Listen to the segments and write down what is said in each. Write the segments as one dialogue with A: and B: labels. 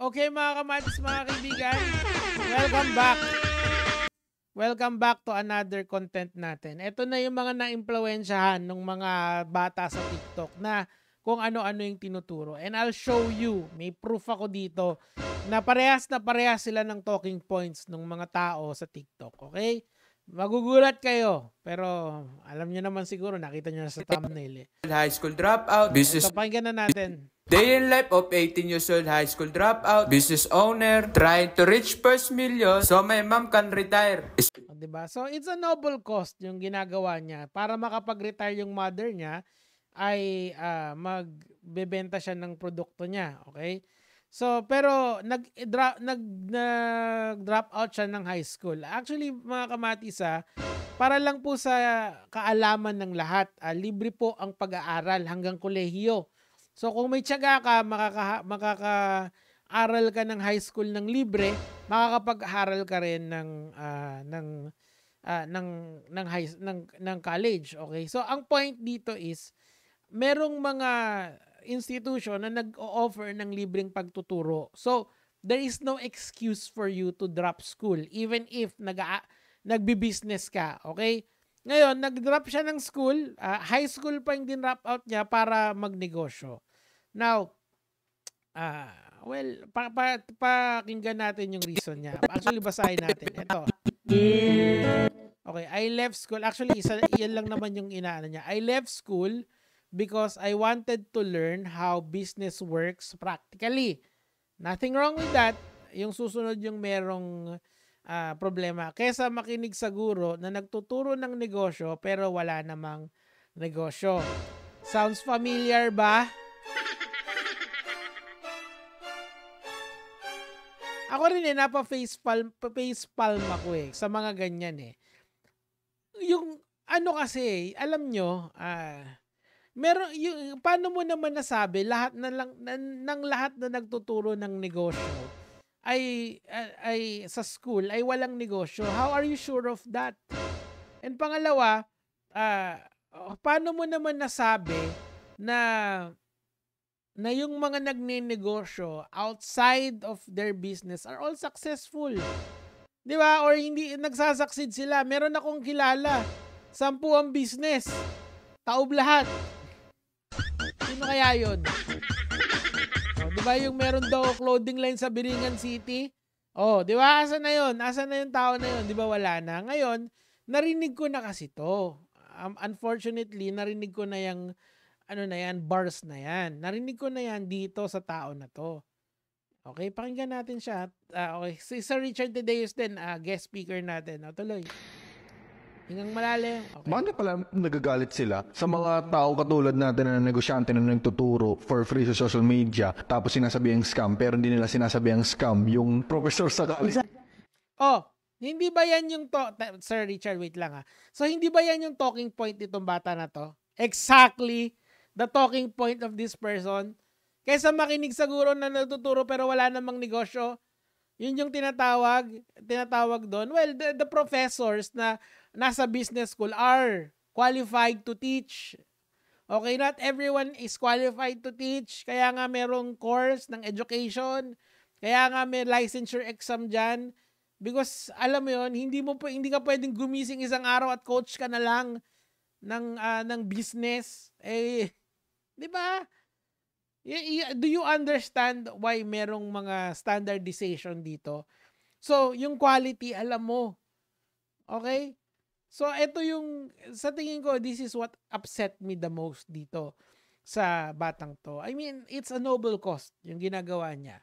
A: Okay mga kamatis, mga kaibigan, welcome back. Welcome back to another content natin. Ito na yung mga na-impluwensyahan ng mga bata sa TikTok na kung ano-ano yung tinuturo. And I'll show you, may proof ako dito na parehas sila ng talking points ng mga tao sa TikTok. Okay? Magugulat kayo. Pero alam nyo naman siguro, nakita nyo na sa thumbnail eh.
B: High school dropout, business.
A: Ito, pakinggan na natin.
B: Day in life of 18 years old high school dropout, business owner, trying to reach first million so my mom can retire.
A: Diba? So, it's a noble cost yung ginagawa niya. Para makapag-retire yung mother niya, ay magbebenta siya ng produkto niya. Okay? So, pero nag-drop out siya ng high school. Actually, mga kamatis, para lang po sa kaalaman ng lahat, libre po ang pag-aaral hanggang kolehiyo. So, kung may tiyaga ka, makaka-aral ka ng high school ng libre, makakapag-aral ka rin ng college. Okay? So, ang point dito is, merong mga institution na nag-o-offer ng libreng pagtuturo. So, there is no excuse for you to drop school, even if nagbi-business ka. Okay? Ngayon, nag-drop siya ng school, high school pa yung din-drop out niya para magnegosyo. Now, pakinggan natin yung reason niya. Actually, basahin natin. Ito. Okay, I left school. Actually, yan lang naman yung inaano niya. I left school because I wanted to learn how business works practically. Nothing wrong with that. Yung susunod yung merong problema. Kesa makinig sa guro na nagtuturo ng negosyo pero wala namang negosyo. Sounds familiar ba? Ako rin napa-facepalm ako sa mga ganyan eh. Yung ano kasi, alam nyo, meron yung paano mo naman nasabi lahat ng lahat na nagtuturo ng negosyo ay sa school ay walang negosyo? How are you sure of that? And pangalawa, paano mo naman nasabi na yung mga nagnenegosyo outside of their business are all successful? Di ba? Or hindi nagsasucceed sila. Meron akong kilala, 10 ang business, taob lahat. Sino kaya yun? Di ba yung meron daw clothing line sa Biringan City? Di ba? Asan na yun? Asan na yung tao na yun? Di ba wala na? Ngayon, narinig ko na kasi to. Unfortunately, narinig ko na yung bars na yan. Narinig ko na yan dito sa tao na to. Okay, pakinggan natin siya. Okay, si Sir Richard Tedeus din, guest speaker natin. Tuloy. Hingang malalim. Okay.
C: Bakit pala nagagalit sila sa mga tao katulad natin na negosyante na nagtuturo for free sa social media tapos sinasabi ang scam pero hindi nila sinasabi ang scam yung professor sa college?
A: Hindi ba yan yung Sir Richard, wait lang So, hindi ba yan yung talking point nitong bata na to? Exactly the talking point of this person. Kaysa makinig sa guro na nagtuturo pero wala namang negosyo, yun yung tinatawag doon. Well, the professors na nasa business school are qualified to teach. Okay, not everyone is qualified to teach. Kaya nga merong course ng education. Kaya nga may licensure exam dyan. Because, alam mo yun, hindi ka pwedeng gumising isang araw at coach ka na lang ng business. Di ba? Do you understand why merong mga standardization dito? So, yung quality, alam mo. Okay? So, ito yung, sa tingin ko, this is what upset me the most dito sa batang to. I mean, it's a noble cause yung ginagawa niya.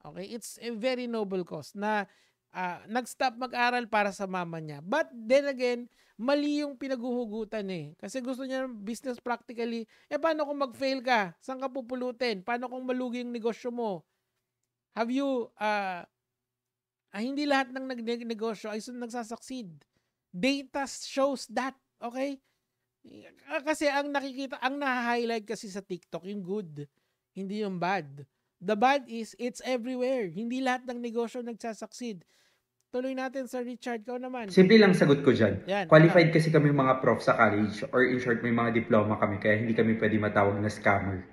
A: Okay? It's a very noble cause na nag-stop mag-aral para sa mama niya. But then again, mali yung pinaguhugutan eh. Kasi gusto niya business practically. Paano kung mag-fail ka? Saan ka pupulutin? Paano kung malugi yung negosyo mo? Have you, hindi lahat ng nagnegosyo ay nagsasucceed. Data shows that. Okay? Kasi ang nakikita, ang na-highlight kasi sa TikTok, yung good. Hindi yung bad. The bad is, it's everywhere. Hindi lahat ng negosyo nagsasucceed. Tuloy natin, Sir Richard, ikaw naman.
D: Simple lang sagot ko dyan.
A: Yan,
D: Qualified kasi kami mga prof sa college, or in short, may mga diploma kami, kaya hindi kami pwede matawag na scammer.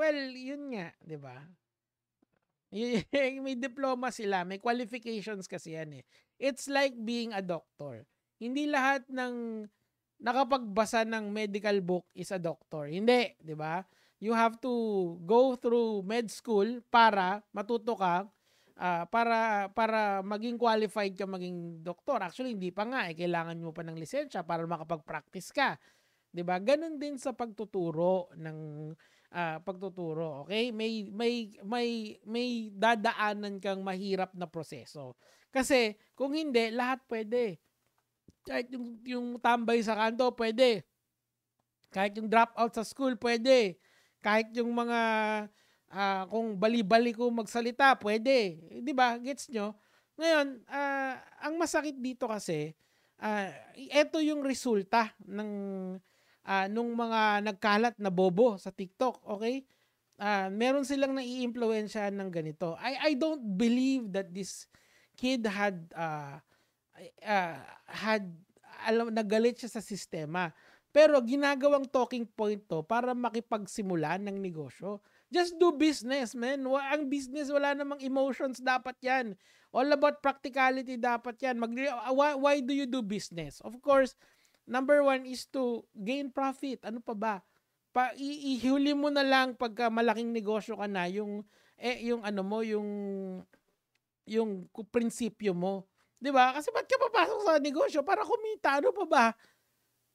A: Well, yun nga, 'di ba? May diploma sila, may qualifications kasi yan eh. It's like being a doctor. Hindi lahat ng nakapagbasa ng medical book is a doctor. Hindi, 'di ba? You have to go through med school para matuto ka para maging qualified ka maging doktor. Actually, hindi pa nga kailangan mo pa ng lisensya para makapag-practice ka. 'Di ba? Ganun din sa pagtuturo ng pagtuturo, okay? May dadaanan kang mahirap na proseso. Kasi kung hindi, lahat pwede. Kahit yung tambay sa kanto, pwede. Kahit yung drop out sa school, pwede. Kahit yung mga kung bali-bali ko magsalita, pwede. 'Di ba? Gets nyo? Ngayon, ang masakit dito kasi, ito yung resulta ng nung mga nagkalat na bobo sa TikTok, okay? Meron silang nai-impluwensyahan ng ganito. I don't believe that this kid had nagalit siya sa sistema. Pero ginagawang talking point to para makipagsimula ng negosyo. Just do business, man. Ang business, wala namang emotions dapat yan. All about practicality dapat yan. Why do you do business? Of course, number one is to gain profit. Ano pa ba? Ihuli mo na lang pagka malaking negosyo ka na yung prinsipyo mo. 'Di ba? Kasi ba't ka papasok sa negosyo para kumita? Ano pa ba?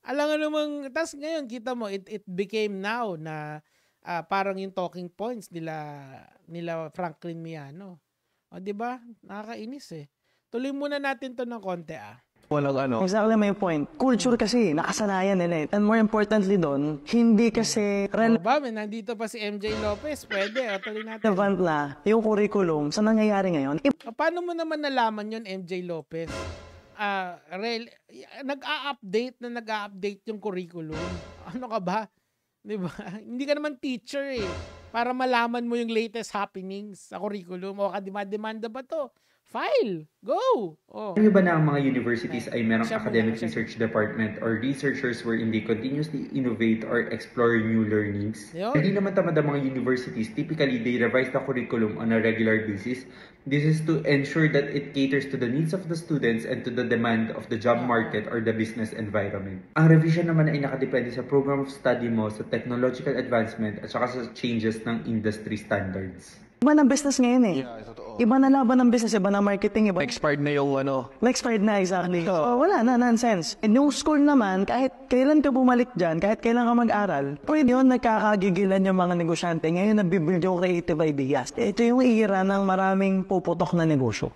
A: Alam nga namang, tas ngayon kita mo it became now na parang yung talking points nila Franklin Miano. O 'di ba? Nakakainis eh. Tuloy muna natin 'to ng konti
C: Walang ano.
E: Exactly my point. Culture kasi, nakasanayan nila eh. And more importantly doon, hindi kasi
A: ba? Nandito pa si MJ Lopez. Pwede. Tuloy natin.
E: relevant na yung curriculum sa nangyayari ngayon.
A: Paano mo naman nalaman yun, MJ Lopez? Nag-a-update yung curriculum. Ano ka ba? 'Di ba? Hindi ka naman teacher eh. Para malaman mo yung latest happenings sa curriculum. O kadima-demanda ba to? File! Go! Oh.
D: Alam niyo ba na ang mga universities ay merong
A: Siya
D: academic
A: muna, siya.
D: research department or researchers wherein they continuously innovate or explore new learnings?
A: Yun.
D: Hindi naman tamad ang mga universities. Typically, they revise the curriculum on a regular basis. This is to ensure that it caters to the needs of the students and to the demand of the job market or the business environment. Ang revision naman ay nakadepende sa program of study mo, sa technological advancement at saka sa changes ng industry standards.
E: Iba ng business ngayon eh.
C: Yeah, totoo.
E: Iba na laban ng business, iba na marketing, iba.
C: Expired na yung ano.
E: Expired na, exactly. So, wala na, nonsense. And yung school naman, kahit kailan ka bumalik dyan, kahit kailan ka mag-aral, pwede yun, nagkakagigilan yung mga negosyante. Ngayon, nabibuild yung creative ideas. Ito yung era ng maraming puputok na negosyo.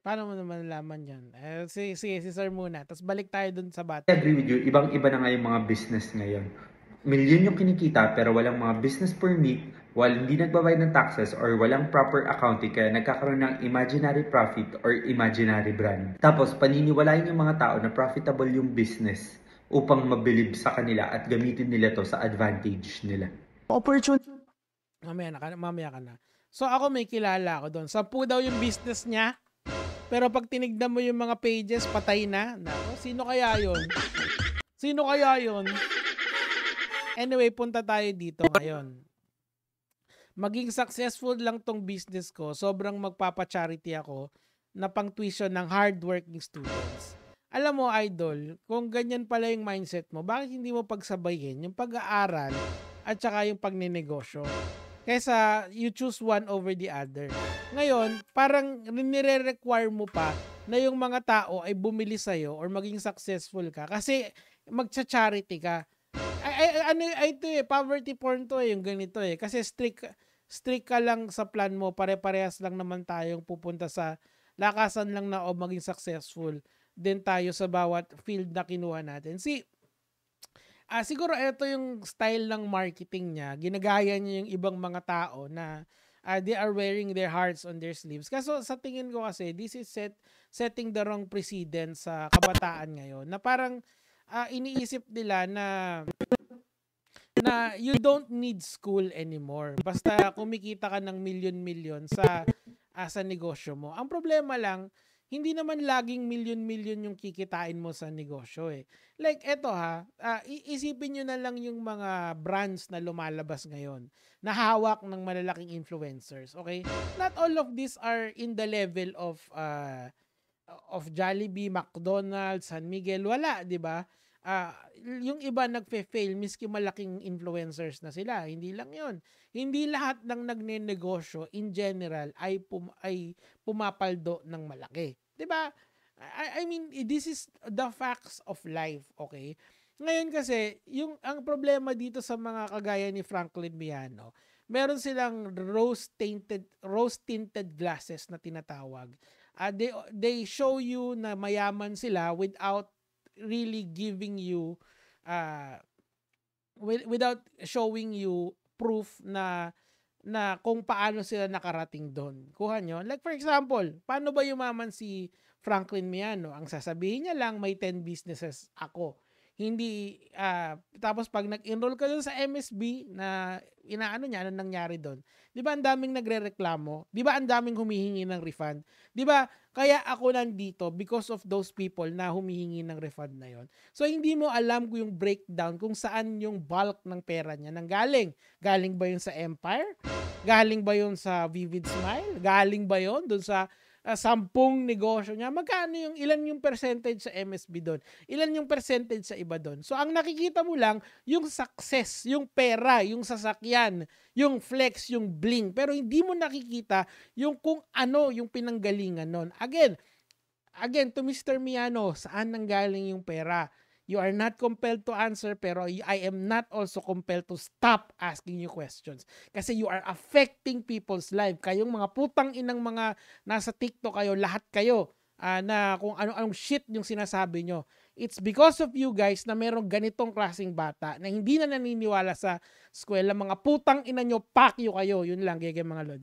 A: Paano mo naman nalaman yan? Si Sir muna. Tapos balik tayo dun sa bata.
D: I agree with you. Ibang-iba na nga yung mga business ngayon. Milyon yung kinikita pero walang mga business permit, hindi nagbabayad ng taxes or walang proper accounting kaya nagkakaroon ng imaginary profit or imaginary brand. Tapos paniniwalain yung mga tao na profitable yung business upang mabilib sa kanila at gamitin nila to sa advantage nila.
E: Opportunity.
A: Mamaya ka na. So ako may kilala ako doon. 10 daw yung business niya. Pero pag tinignan mo yung mga pages, patay na. Nako, sino kaya yun? Sino kaya yun? Anyway, punta tayo dito ngayon. Maging successful lang tong business ko, sobrang magpapa-charity ako na pang tuition ng hardworking students. Alam mo, idol, kung ganyan pala yung mindset mo, bakit hindi mo pagsabayin yung pag-aaral at saka yung pagnenegosyo? Kaysa you choose one over the other. Ngayon, parang nire-require mo pa na yung mga tao ay bumili sa'yo or maging successful ka kasi magcha-charity ka. Ito poverty porn to yung ganito kasi strict ka lang sa plan mo, pare-parehas lang naman tayong pupunta sa lakasan lang na maging successful din tayo sa bawat field na kinuha natin. Siguro ito yung style ng marketing niya, ginagaya niya yung ibang mga tao na they are wearing their hearts on their sleeves. Kaso sa tingin ko kasi this is setting the wrong precedent sa kabataan ngayon na parang iniisip nila na you don't need school anymore. Basta kumikita ka ng milyon-milyon sa negosyo mo. Ang problema lang, hindi naman laging milyon-milyon yung kikitain mo sa negosyo eh. Like eto isipin nyo na lang yung mga brands na lumalabas ngayon na hawak ng malalaking influencers, okay? Not all of these are in the level of Jollibee, McDonald's, San Miguel, wala, 'di ba? Yung iba nagfe-fail miski malaking influencers na sila. Hindi lang 'yon. Hindi lahat ng nagnenegosyo in general ay pumapaldo ng malaki. 'Di ba? I mean, this is the facts of life, okay? Ngayon kasi, ang problema dito sa mga kagaya ni Franklin Miano, meron silang rose-tinted glasses na tinatawag. They show you na mayaman sila without really giving you without showing you proof na kung paano sila nakarating doon. Kuha nyo? Like for example, paano ba yumaman si Franklin Miano? Ang sasabihin niya lang, may 10 businesses ako. Hindi, tapos pag nag-enroll ka doon sa MSB na inaano niya, ano nangyari doon? Di ba ang daming nagre-reklamo? Di ba ang daming humihingi ng refund? Di ba kaya ako nandito because of those people na humihingi ng refund na yon. So hindi mo alam kung yung breakdown, kung saan yung bulk ng pera niya nanggaling. Galing ba yun sa Empire? Galing ba yun sa Vivid Smile? Galing ba yun doon sa 10 negosyo niya? Magkano ilan yung percentage sa MSB doon? Ilan yung percentage sa iba doon? So ang nakikita mo lang yung success, yung pera, yung sasakyan, yung flex, yung bling. Pero hindi mo nakikita yung kung ano yung pinanggalingan nun. Again, to Mr. Miano, saan nanggaling yung pera? You are not compelled to answer, pero I am not also compelled to stop asking you questions. Kasi you are affecting people's life. Kayong mga putang inang mga nasa TikTok kayo, lahat kayo, na kung anong shit yung sinasabi nyo. It's because of you guys na merong ganitong klaseng bata na hindi na naniniwala sa eskwela. Mga putang ina nyo, pakyo kayo. Yun lang, gege mga lord.